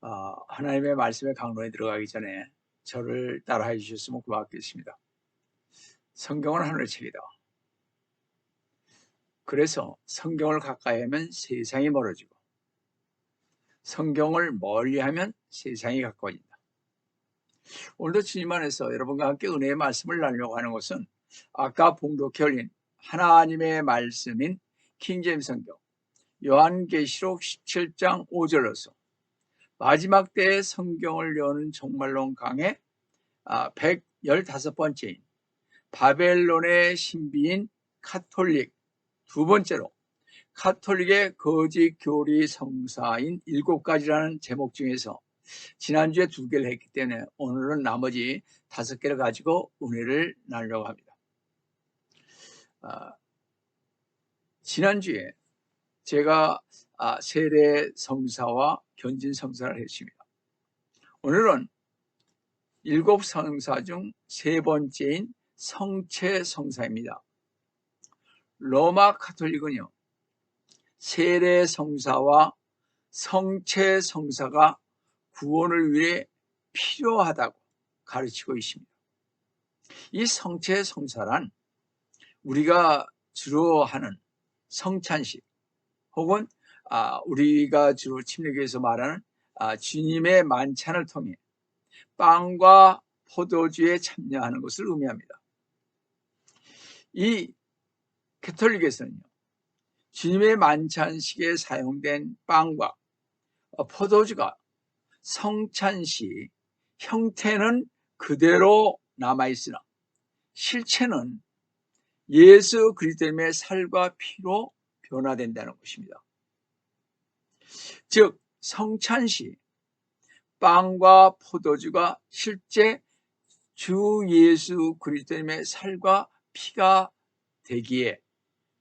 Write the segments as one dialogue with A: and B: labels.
A: 하나님의 말씀의 강론에 들어가기 전에 저를 따라해 주셨으면 고맙겠습니다. 성경은 하늘의 책이다. 그래서 성경을 가까이 하면 세상이 멀어지고 성경을 멀리하면 세상이 가까워진다. 오늘도 주님 안에서 여러분과 함께 은혜의 말씀을 나누려고 하는 것은 아까 봉독해 올린 하나님의 말씀인 킹제임스 성경 요한계시록 17장 5절로서 마지막 때의 성경을 여는 종말론 강의 115번째인 바벨론의 신비인 카톨릭, 두 번째로 카톨릭의 거짓 교리 성사인 7가지라는 제목 중에서 지난주에 2개를 했기 때문에 오늘은 나머지 5개를 가지고 은혜를 나누려고 합니다. 지난주에 제가 세례 성사와 견진 성사를 했습니다. 오늘은 7 성사 중 3번째인 성체 성사입니다. 로마 카톨릭은요, 세례 성사와 성체 성사가 구원을 위해 필요하다고 가르치고 있습니다. 이 성체 성사란 우리가 주로 하는 성찬식 혹은 우리가 주로 침례교에서 말하는 주님의 만찬을 통해 빵과 포도주에 참여하는 것을 의미합니다. 이 가톨릭에서는요, 주님의 만찬식에 사용된 빵과 포도주가 성찬시 형태는 그대로 남아있으나 실체는 예수 그리스도의 살과 피로 변화된다는 것입니다. 즉 성찬시 빵과 포도주가 실제 주 예수 그리스도의 살과 피가 되기에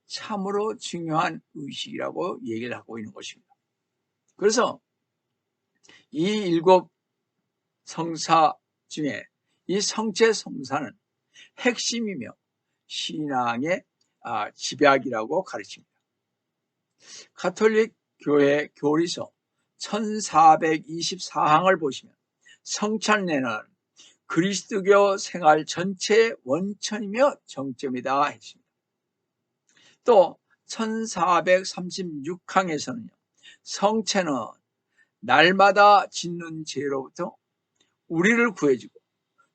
A: 참으로 중요한 의식이라고 얘기를 하고 있는 것입니다. 그래서 이 7 성사 중에 이 성체 성사는 핵심이며 신앙의 집약이라고 가르칩니다. 가톨릭 교회 교리서 1424항을 보시면 성찬례는 그리스도교 생활 전체의 원천이며 정점이다 했습니다. 또 1436항에서는요, 성체는 날마다 짓는 죄로부터 우리를 구해주고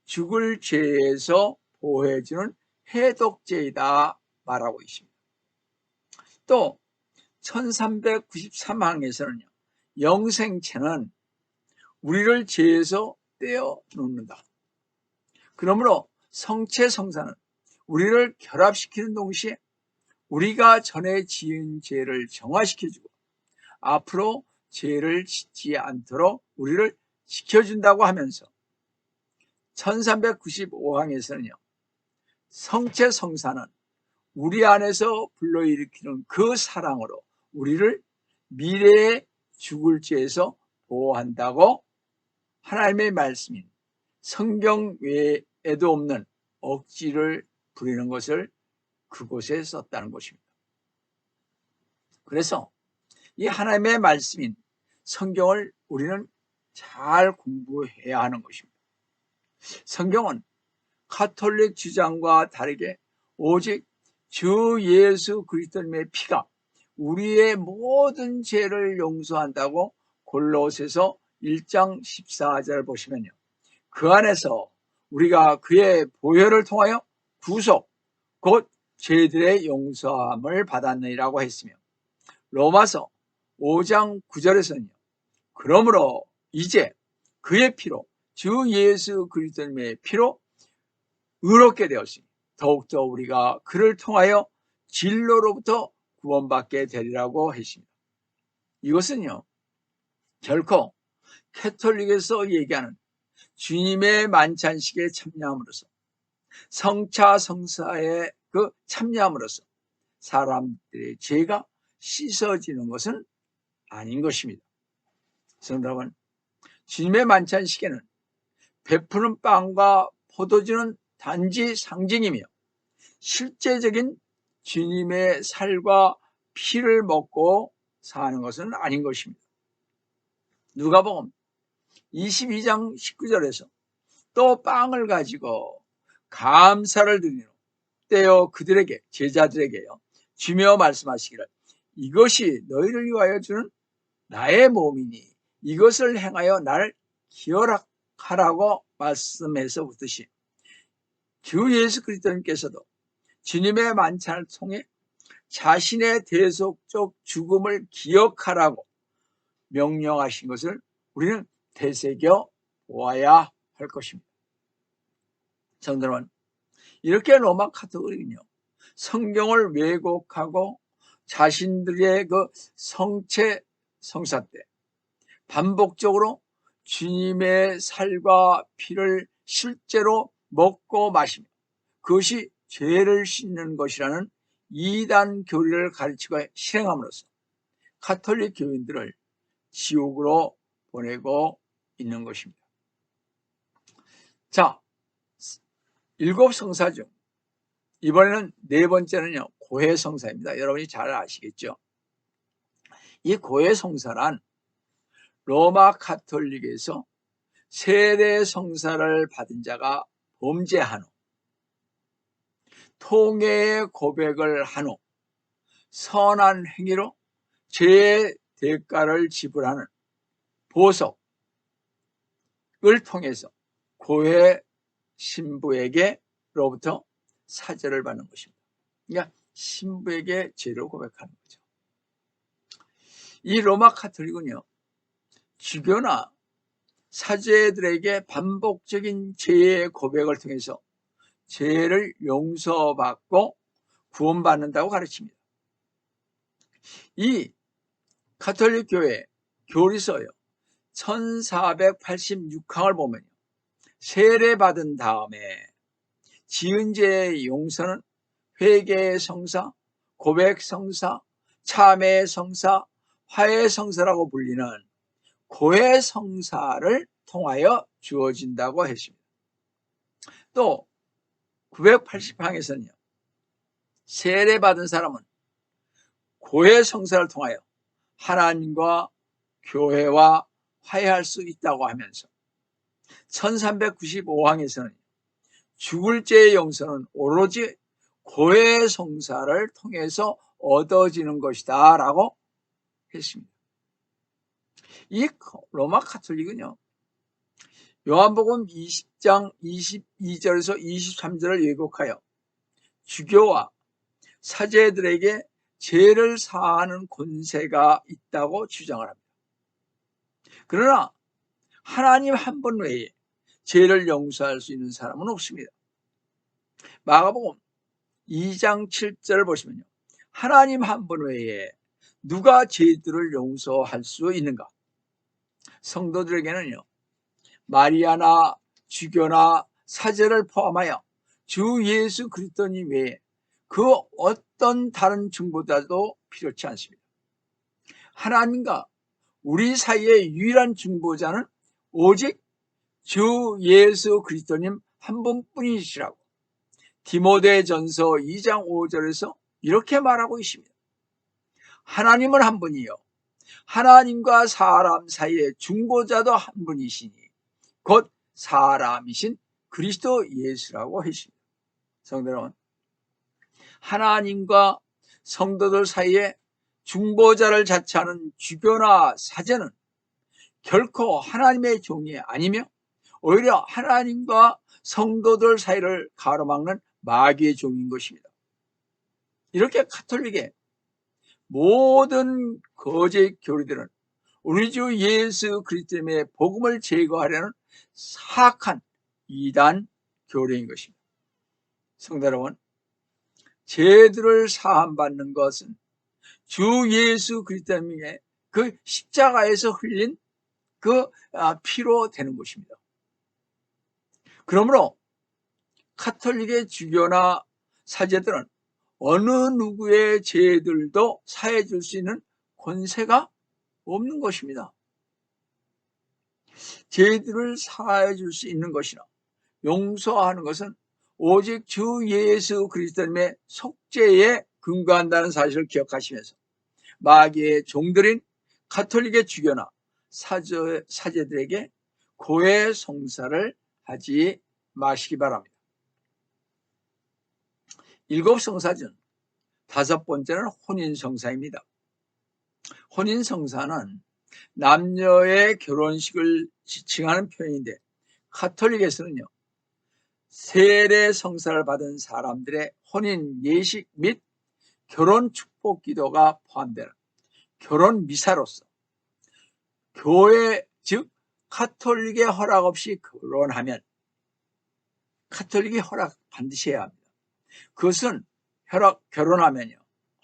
A: 죽을 죄에서 보호해주는 해독제이다 말하고 있습니다. 또 1393항에서는요, 영생체는 우리를 죄에서 떼어놓는다. 그러므로 성체 성사는 우리를 결합시키는 동시에 우리가 전에 지은 죄를 정화시켜주고 앞으로 죄를 짓지 않도록 우리를 지켜준다고 하면서 1395항에서는요, 성체 성사는 우리 안에서 불러일으키는 그 사랑으로 우리를 미래에 죽을 죄에서 보호한다고 하나님의 말씀인 성경 외에도 없는 억지를 부리는 것을 그곳에 썼다는 것입니다. 그래서 이 하나님의 말씀인 성경을 우리는 잘 공부해야 하는 것입니다. 성경은 가톨릭 주장과 다르게 오직 주 예수 그리스도님의 피가 우리의 모든 죄를 용서한다고 골로새서 1장 14절 보시면요, 그 안에서 우리가 그의 보혈을 통하여 구속 곧 죄들의 용서함을 받았느니라고 했으며, 로마서 5장 9절에서는요, 그러므로 이제 그의 피로 주 예수 그리스도님의 피로 의롭게 되었으니 더욱더 우리가 그를 통하여 진노로부터 구원받게 되리라고 했습니다. 이것은요, 결코 가톨릭에서 얘기하는 주님의 만찬식에 참여함으로써 성차 성사에 참여함으로써 사람들의 죄가 씻어지는 것은 아닌 것입니다. 성도 여러분, 주님의 만찬식에는 베푸는 빵과 포도주는 단지 상징이며 실제적인 주님의 살과 피를 먹고 사는 것은 아닌 것입니다. 누가복음 22장 19절에서 또 빵을 가지고 감사를 드리노 떼어 그들에게 제자들에게요 주며 말씀하시기를 이것이 너희를 위하여 주는 나의 몸이니 이것을 행하여 나를 기억하라고 말씀해서부터시 주 예수 그리스도님께서도 주님의 만찬을 통해 자신의 대속적 죽음을 기억하라고 명령하신 것을 우리는 되새겨 보아야 할 것입니다. 성도 여러분, 이렇게 로마 카톨릭은요 성경을 왜곡하고 자신들의 그 성체 성사 때 반복적으로 주님의 살과 피를 실제로 먹고 마시며 그것이 죄를 씻는 것이라는 이단 교리를 가르치고 실행함으로써 카톨릭 교인들을 지옥으로 보내고 있는 것입니다. 자, 7성사 중 이번에는 네 번째는요 고해성사입니다. 여러분이 잘 아시겠죠? 이 고해성사란 로마 카톨릭에서 세례성사를 받은 자가 범죄한 후 통회의 고백을 한 후 선한 행위로 죄의 대가를 지불하는 보석을 통해서 고해 신부에게로부터 사죄를 받는 것입니다. 그러니까 신부에게 죄를 고백하는 거죠. 이 로마 카톨릭은요 주교나 사제들에게 반복적인 죄의 고백을 통해서 죄를 용서받고 구원받는다고 가르칩니다. 이 카톨릭 교회 교리서요 1486항을 보면 세례받은 다음에 지은 죄의 용서는 회개의 성사, 고백 성사, 참회의 성사, 화해의 성사라고 불리는 고해 성사를 통하여 주어진다고 했습니다. 또 980항에서는요 세례받은 사람은 고해 성사를 통하여 하나님과 교회와 화해할 수 있다고 하면서 1395항에서는 죽을 죄의 용서는 오로지 고해 성사를 통해서 얻어지는 것이다 라고 했습니다. 이 로마 카톨릭은요 요한복음 20장 22절에서 23절을 왜곡하여 주교와 사제들에게 죄를 사하는 권세가 있다고 주장을 합니다. 그러나 하나님 한 분 외에 죄를 용서할 수 있는 사람은 없습니다. 마가복음 2장 7절을 보시면요 하나님 한 분 외에 누가 죄들을 용서할 수 있는가? 성도들에게는요 마리아나 주교나 사제를 포함하여 주 예수 그리스도님 외에 그 어떤 다른 중보자도 필요치 않습니다. 하나님과 우리 사이의 유일한 중보자는 오직 주 예수 그리스도님 한 분뿐이시라고 디모데전서 2장 5절에서 이렇게 말하고 있습니다. 하나님은 한 분이요 하나님과 사람 사이의 중보자도 한 분이시니 곧 사람이신 그리스도 예수라고 했습니다. 성도 여러분, 하나님과 성도들 사이에 중보자를 자처하는 주교나 사제는 결코 하나님의 종이 아니며 오히려 하나님과 성도들 사이를 가로막는 마귀의 종인 것입니다. 이렇게 카톨릭의 모든 거짓 교리들은 우리 주 예수 그리스도의 복음을 제거하려는 사악한 이단 교리인 것입니다. 성도 여러분, 죄들을 사함받는 것은 주 예수 그리스도의 그 십자가에서 흘린 그 피로 되는 것입니다. 그러므로 카톨릭의 주교나 사제들은 어느 누구의 죄들도 사해 줄 수 있는 권세가 없는 것입니다. 죄들을 사해 줄 수 있는 것이나 용서하는 것은 오직 주 예수 그리스도님의 속죄에 근거한다는 사실을 기억하시면서 마귀의 종들인 카톨릭의 주교나 사제들에게 고해 성사를 하지 마시기 바랍니다. 7 성사 중 5번째는 혼인 성사입니다. 혼인 성사는 남녀의 결혼식을 지칭하는 표현인데, 가톨릭에서는요, 세례 성사를 받은 사람들의 혼인 예식 및 결혼 축복 기도가 포함되는 결혼 미사로서 교회, 즉 가톨릭의 허락 없이 결혼하면, 가톨릭의 허락 반드시 해야 합니다. 그것은 결혼하면요,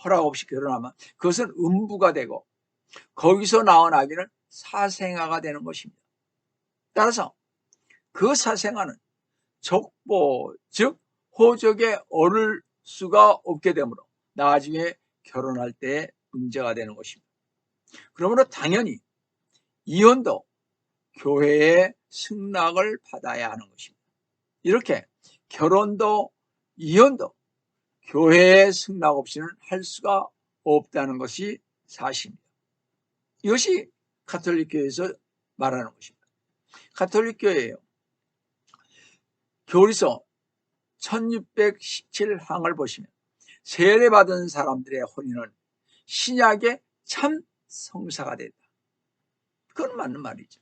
A: 허락 없이 결혼하면 그것은 음부가 되고 거기서 나온 아기는 사생아가 되는 것입니다. 따라서 그 사생아는 족보, 즉 호적에 오를 수가 없게 되므로 나중에 결혼할 때 문제가 되는 것입니다. 그러므로 당연히 이혼도 교회의 승낙을 받아야 하는 것입니다. 이렇게 결혼도 이혼도 교회의 승낙 없이는 할 수가 없다는 것이 사실입니다. 이것이 가톨릭 교회에서 말하는 것입니다. 가톨릭 교회예요. 교리서 1617항을 보시면 세례받은 사람들의 혼인은 신약의 참 성사가 된다. 그건 맞는 말이죠.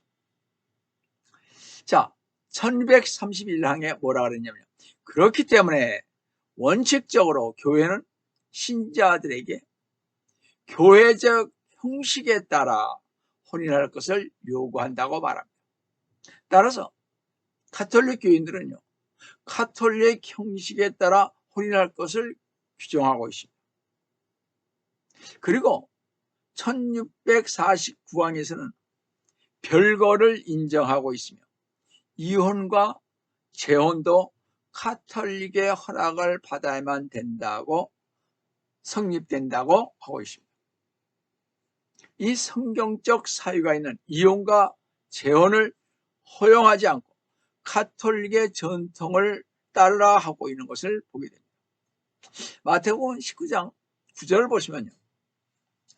A: 자, 1231항에 뭐라 그랬냐면, 그렇기 때문에 원칙적으로 교회는 신자들에게 교회적 형식에 따라 혼인할 것을 요구한다고 말합니다. 따라서 가톨릭 교인들은요, 가톨릭 형식에 따라 혼인할 것을 규정하고 있습니다. 그리고 1649항에서는 별거를 인정하고 있으며 이혼과 재혼도 가톨릭의 허락을 받아야만 된다고 성립된다고 하고 있습니다. 이 성경적 사유가 있는 이혼과 재혼을 허용하지 않고 가톨릭의 전통을 따라하고 있는 것을 보게 됩니다. 마태복음 19장 9절을 보시면요,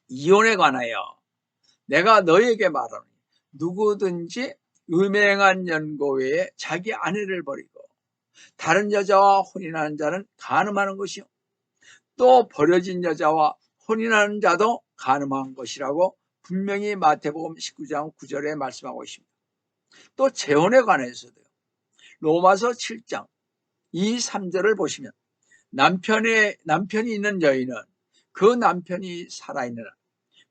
A: 이혼에 관하여 내가 너희에게 말하노니 누구든지 음행한 연고 외에 자기 아내를 버리고 다른 여자와 혼인하는 자는 간음하는 것이요, 또 버려진 여자와 혼인하는 자도 간음한 것이라고 분명히 마태복음 19장 9절에 말씀하고 있습니다. 또 재혼에 관해서도요, 로마서 7장 2, 3절을 보시면 남편이 있는 여인은 그 남편이 살아있는 한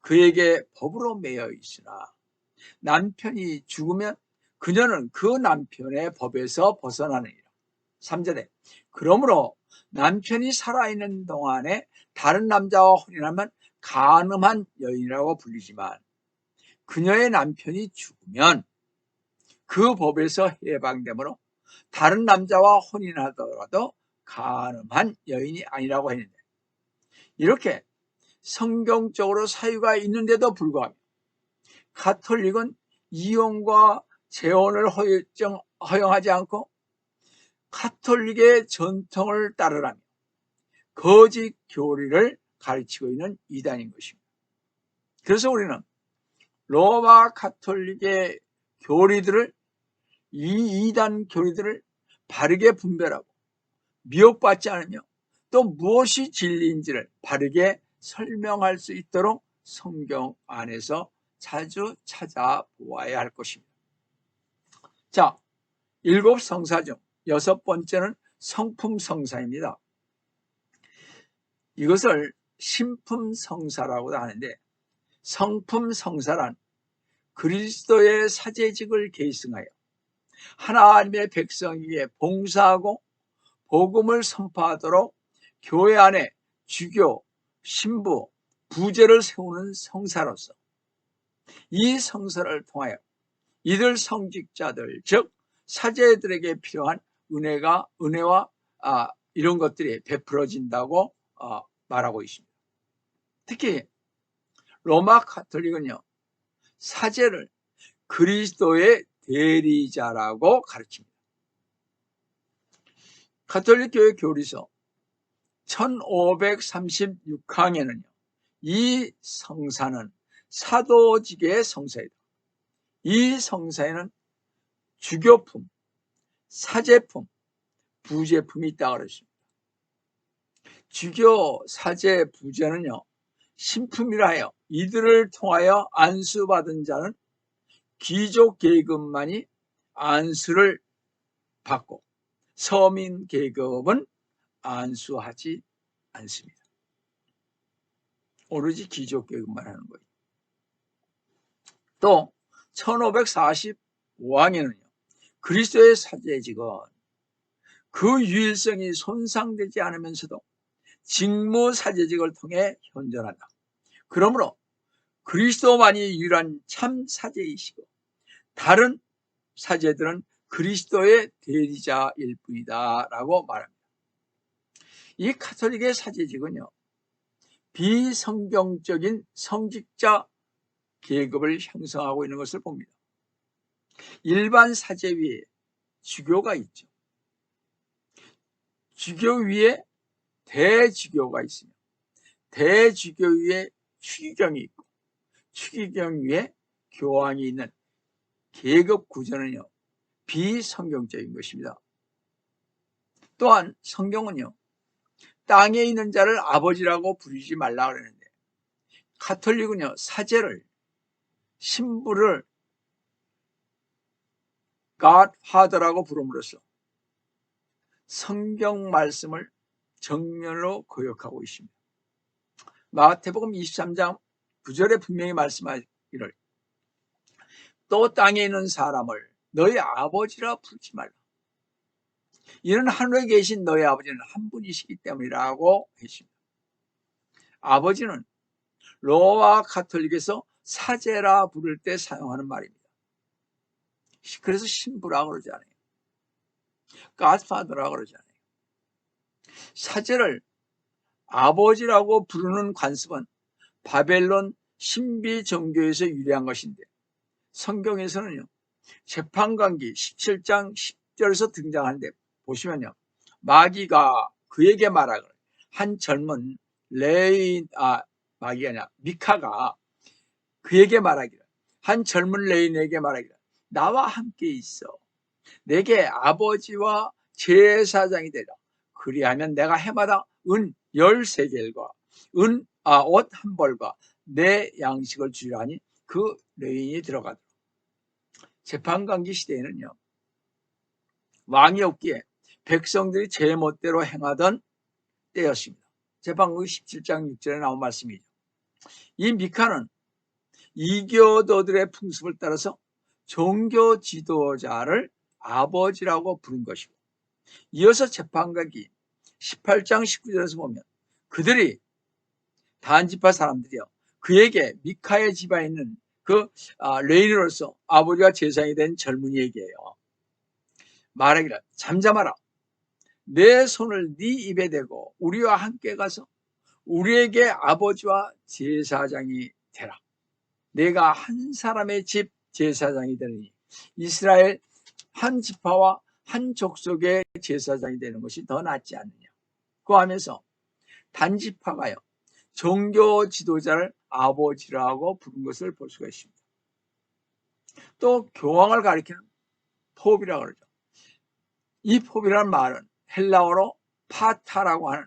A: 그에게 법으로 매여 있으나 남편이 죽으면 그녀는 그 남편의 법에서 벗어나느니라. 3절에 그러므로 남편이 살아있는 동안에 다른 남자와 혼인하면 간음한 여인이라고 불리지만 그녀의 남편이 죽으면 그 법에서 해방되므로 다른 남자와 혼인하더라도 간음한 여인이 아니라고 했는데, 이렇게 성경적으로 사유가 있는데도 불구하고 가톨릭은 이혼과 재혼을 허용하지 않고 가톨릭의 전통을 따르라며 거짓 교리를 가르치고 있는 이단인 것입니다. 그래서 우리는 로마 가톨릭의 교리들을, 이 이단 교리들을 바르게 분별하고 미혹받지 않으며 또 무엇이 진리인지를 바르게 설명할 수 있도록 성경 안에서 자주 찾아보아야 할 것입니다. 자, 7 성사 중 6번째는 성품 성사입니다. 이것을 신품 성사라고도 하는데, 성품 성사란 그리스도의 사제직을 계승하여 하나님의 백성에게 봉사하고 복음을 선포하도록 교회 안에 주교, 신부, 부제를 세우는 성사로서 이 성사를 통하여 이들 성직자들, 즉 사제들에게 필요한 은혜와 이런 것들이 베풀어진다고 말하고 있습니다. 특히 로마 가톨릭은요, 사제를 그리스도의 대리자라고 가르칩니다. 가톨릭 교회 교리서 1536항에는요, 이 성사는 사도직의 성사이다. 이 성사에는 주교품, 사제품, 부제품이 있다고 그랬습니다. 주교, 사제, 부제는요, 신품이라 하여 이들을 통하여 안수받은 자는 귀족 계급만이 안수를 받고 서민 계급은 안수하지 않습니다. 오로지 귀족 계급만 하는 거예요. 또 1545학년은요. 그리스도의 사제직은 그 유일성이 손상되지 않으면서도 직무 사제직을 통해 현존한다. 그러므로 그리스도만이 유일한 참 사제이시고 다른 사제들은 그리스도의 대리자일 뿐이다 라고 말합니다. 이 가톨릭의 사제직은요. 비성경적인 성직자 계급을 형성하고 있는 것을 봅니다. 일반 사제 위에 주교가 있죠. 주교 위에 대주교가 있으며 대주교 위에 추기경이 있고 추기경 위에 교황이 있는 계급 구조는요. 비성경적인 것입니다. 또한 성경은요. 땅에 있는 자를 아버지라고 부르지 말라 그러는데 가톨릭은요. 사제를 신부를 Godfather라고 부름으로써 성경 말씀을 정면으로 거역하고 있습니다. 마태복음 23장 9절에 분명히 말씀하기를 또 땅에 있는 사람을 너희 아버지라 부르지 말라. 이는 하늘에 계신 너희 아버지는 한 분이시기 때문이라고 했습니다. 아버지는 로마 가톨릭에서 사제라 부를 때 사용하는 말입니다. 그래서 신부라고 그러지 않아요. Godfather라고 그러지 않아요. 사제를 아버지라고 부르는 관습은 바벨론 신비 종교에서 유래한 것인데 성경에서는요. 재판관기 17장 10절에서 등장하는데 보시면요. 마귀가 그에게 말하기를 한 젊은 마귀가 아니라 미카가 그에게 말하기를 한 젊은 레인에게 말하기를 나와 함께 있어. 내게 아버지와 제사장이 되라. 그리하면 내가 해마다 은 13개일과 옷 한 벌과 내 양식을 주려하니 그 레인이 들어가더라. 재판관기 시대에는요. 왕이 없기에 백성들이 제 멋대로 행하던 때였습니다. 재판관기 17장 6절에 나온 말씀이죠. 이 미카는 이교도들의 풍습을 따라서 종교 지도자를 아버지라고 부른 것이고 이어서 재판관기 18장 19절에서 보면 그들이 단지파 사람들이요 그에게 미카의 집안에 있는 그 레인으로서 아버지와 제사장이 된 젊은이에게요 말하기를 잠잠하라 내 손을 네 입에 대고 우리와 함께 가서 우리에게 아버지와 제사장이 되라. 내가 한 사람의 집 제사장이 되느니 이스라엘 한 지파와 한 족속의 제사장이 되는 것이 더 낫지 않느냐. 그 하면서 단지파가요. 종교 지도자를 아버지라고 부른 것을 볼 수가 있습니다. 또 교황을 가리키는 포비라고 그러죠. 이 포비라는 말은 헬라어로 파타라고 하는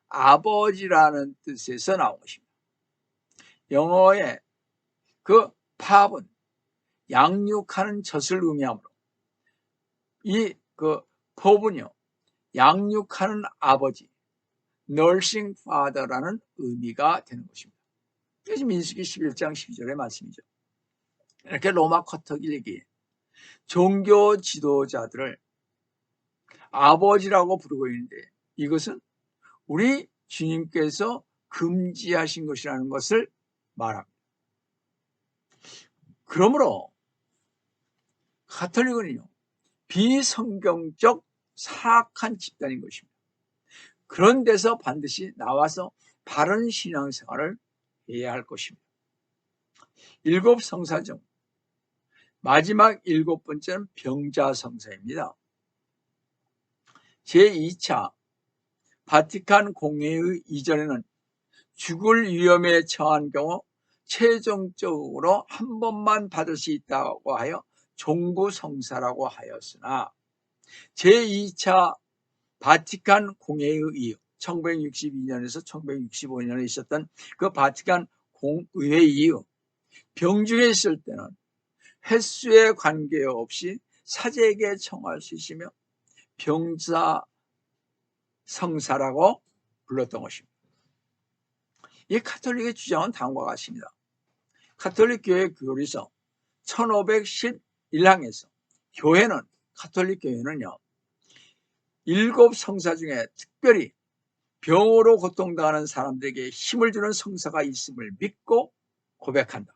A: 아버지라는 뜻에서 나온 것입니다. 영어의 그 팝은 양육하는 젖을 의미하므로 이 그 포브는요 양육하는 아버지 nursing father라는 의미가 되는 것입니다. 그래서 민수기 11장 12절의 말씀이죠. 이렇게 로마 가톨릭이 종교 지도자들을 아버지라고 부르고 있는데 이것은 우리 주님께서 금지하신 것이라는 것을 말합니다. 그러므로 가톨릭은요 비성경적 사악한 집단인 것입니다. 그런 데서 반드시 나와서 바른 신앙생활을 해야 할 것입니다. 7성사 중 마지막 7번째는 병자성사입니다. 제2차 바티칸 공회의 이전에는 죽을 위험에 처한 경우 최종적으로 한 번만 받을 수 있다고 하여 종부 성사라고 하였으나 제2차 바티칸 공회의 이후 1962년에서 1965년에 있었던 그 바티칸 공의회 이후 병중에 있을 때는 횟수에 관계없이 사제에게 청할 수 있으며 병자 성사라고 불렀던 것입니다. 이 카톨릭의 주장은 다음과 같습니다. 카톨릭 교회 교리서 1511항에서 교회는 카톨릭 교회는요 7 성사 중에 특별히 병으로 고통당하는 사람들에게 힘을 주는 성사가 있음을 믿고 고백한다.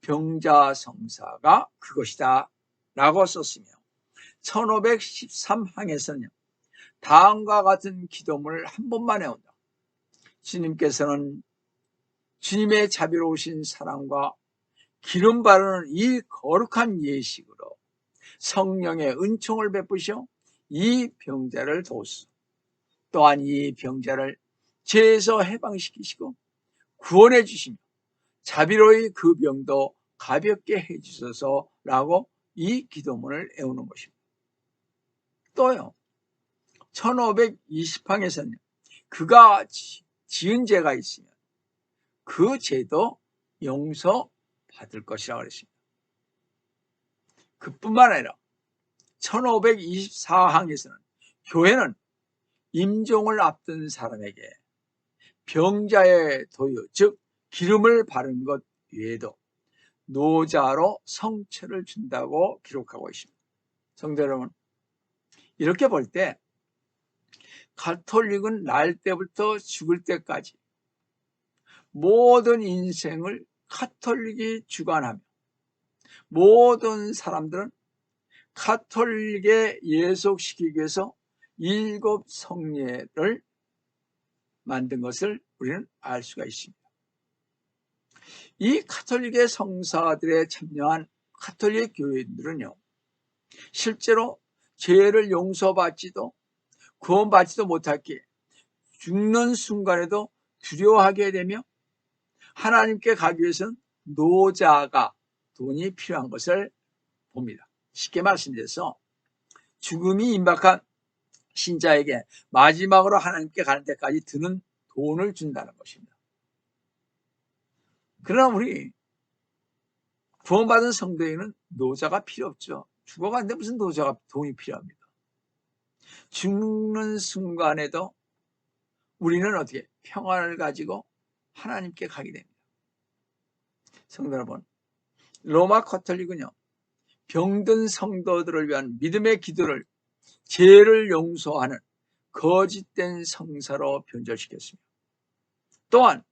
A: 병자 성사가 그것이다 라고 썼으며 1513항에서는요 다음과 같은 기도문을 한 번만 해온다. 주님께서는 주님의 자비로우신 사랑과 기름 바르는 이 거룩한 예식으로 성령의 은총을 베푸셔 이 병자를 도우소. 또한 이 병자를 죄에서 해방시키시고 구원해 주시며 자비로이 그 병도 가볍게 해주소서라고 이 기도문을 애우는 것입니다. 또요 1520항에서는 그가 지은 죄가 있으면 그 죄도 용서받을 것이라고 그랬습니다. 그뿐만 아니라 1524항에서는 교회는 임종을 앞둔 사람에게 병자의 도유 즉 기름을 바른 것 외에도 노자로 성체를 준다고 기록하고 있습니다. 성도 여러분, 이렇게 볼 때 가톨릭은 날 때부터 죽을 때까지 모든 인생을 가톨릭이 주관하며 모든 사람들은 가톨릭에 예속시키기 위해서 7 성례를 만든 것을 우리는 알 수가 있습니다. 이 가톨릭의 성사들에 참여한 가톨릭 교회인들은요 실제로 죄를 용서받지도 구원받지도 못하기에 죽는 순간에도 두려워하게 되며 하나님께 가기 위해서는 노자가 돈이 필요한 것을 봅니다. 쉽게 말씀드려서 죽음이 임박한 신자에게 마지막으로 하나님께 가는 데까지 드는 돈을 준다는 것입니다. 그러나 우리 구원받은 성도에게는 노자가 필요 없죠. 죽어가는데 무슨 노자가 돈이 필요합니까? 죽는 순간에도 우리는 어떻게 평안을 가지고 하나님께 가게 됩니다. 성도 여러분, 로마 가톨릭은요 병든 성도들을 위한 믿음의 기도를 죄를 용서하는 거짓된 성사로 변절시켰습니다. 또한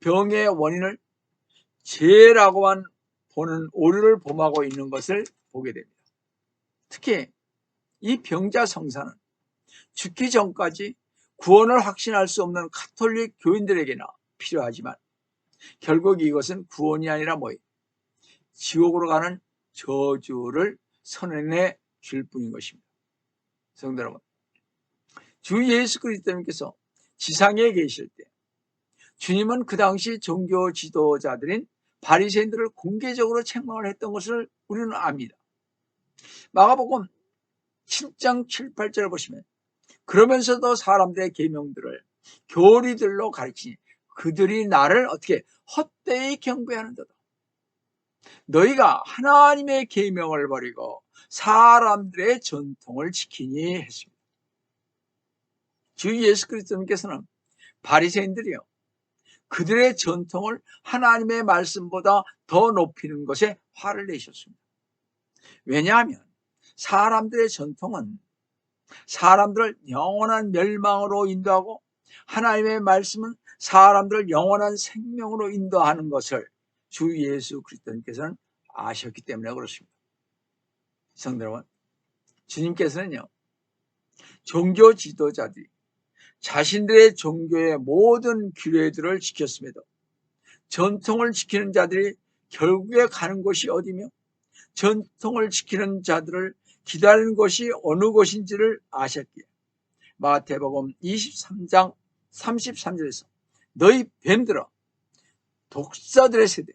A: 병의 원인을 죄라고만 보는 오류를 범하고 있는 것을 보게 됩니다. 특히 이 병자 성사는 죽기 전까지 구원을 확신할 수 없는 가톨릭 교인들에게나 필요하지만 결국 이것은 구원이 아니라 지옥으로 가는 저주를 선언해 줄 뿐인 것입니다. 성도 여러분, 주 예수 그리스도님께서 지상에 계실 때 주님은 그 당시 종교 지도자들인 바리새인들을 공개적으로 책망을 했던 것을 우리는 압니다. 마가복음 7장 7, 8절을 보시면 그러면서도 사람들의 계명들을 교리들로 가르치니 그들이 나를 어떻게 헛되이 경배하는도다. 너희가 하나님의 계명을 버리고 사람들의 전통을 지키니 했습니다. 주 예수 그리스도님께서는 바리새인들이요 그들의 전통을 하나님의 말씀보다 더 높이는 것에 화를 내셨습니다. 왜냐하면 사람들의 전통은 사람들을 영원한 멸망으로 인도하고 하나님의 말씀은 사람들을 영원한 생명으로 인도하는 것을 주 예수 그리스도님께서는 아셨기 때문에 그렇습니다. 성도 여러분, 주님께서는요 종교 지도자들이 자신들의 종교의 모든 규례들을 지켰음에도 전통을 지키는 자들이 결국에 가는 곳이 어디며 전통을 지키는 자들을 기다리는 곳이 어느 곳인지를 아셨기에 마태복음 23장 33절에서 너희 뱀들아 독사들의 세대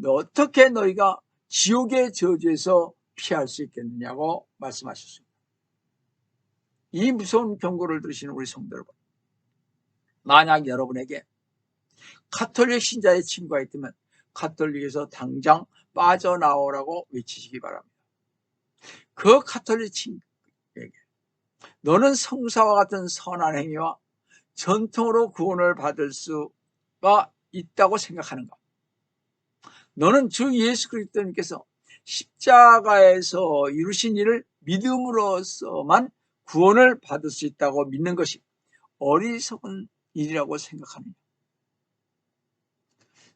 A: 어떻게 너희가 지옥의 저주에서 피할 수 있겠느냐고 말씀하셨습니다. 이 무서운 경고를 들으시는 우리 성도 여러분, 만약 여러분에게 가톨릭 신자의 친구가 있다면 가톨릭에서 당장 빠져나오라고 외치시기 바랍니다. 그 가톨릭 친구에게 너는 성사와 같은 선한 행위와 전통으로 구원을 받을 수가 있다고 생각하는가? 너는 주 예수 그리스도님께서 십자가에서 이루신 일을 믿음으로서만 구원을 받을 수 있다고 믿는 것이 어리석은 일이라고 생각하느냐?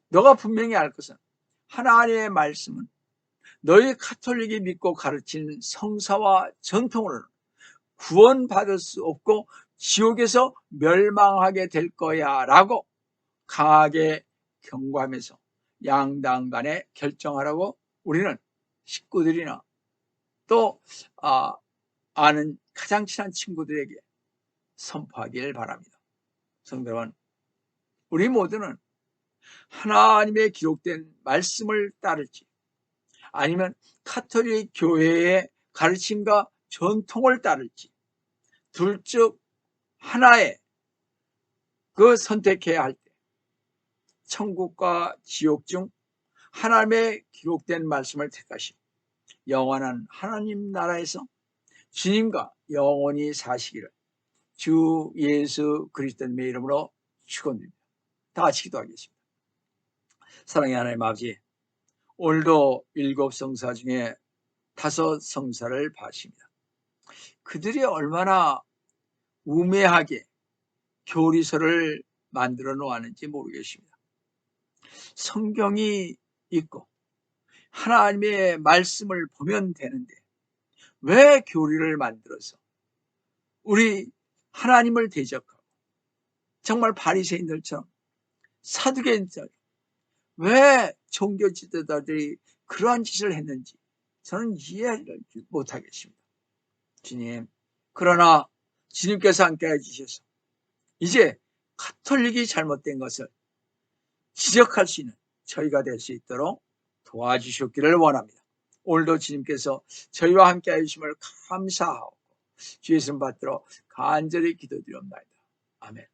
A: 너가 분명히 알 것은 하나님의 말씀은 너희 가톨릭이 믿고 가르치는 성사와 전통으로는 구원받을 수 없고 지옥에서 멸망하게 될 거야 라고 강하게 경고하면서 양당 간에 결정하라고 우리는 식구들이나 또 아는 가장 친한 친구들에게 선포하기를 바랍니다. 성도 여러분, 우리 모두는 하나님의 기록된 말씀을 따를지 아니면 가톨릭 교회의 가르침과 전통을 따를지 둘 중 하나에 그 선택해야 할 때 천국과 지옥 중 하나님의 기록된 말씀을 택하시고 영원한 하나님 나라에서 주님과 영원히 사시기를 주 예수 그리스도님의 이름으로 축원드립니다. 다 같이 기도하겠습니다. 사랑의 하나님 아버지, 오늘도 7성사 중에 5성사를 봐십니다. 그들이 얼마나 우매하게 교리서를 만들어 놓았는지 모르겠습니다. 성경이 있고 하나님의 말씀을 보면 되는데 왜 교리를 만들어서 우리 하나님을 대적하고 정말 바리새인들처럼 사두개인처럼 왜 종교 지도자들이 그러한 짓을 했는지 저는 이해를 못하겠습니다. 주님, 그러나 주님께서 함께 해주셔서 이제 가톨릭이 잘못된 것을 지적할 수 있는 저희가 될 수 있도록 도와주셨기를 원합니다. 오늘도 주님께서 저희와 함께 해주심을 감사하고 주 예수 받들어 간절히 기도드립니다. 아멘.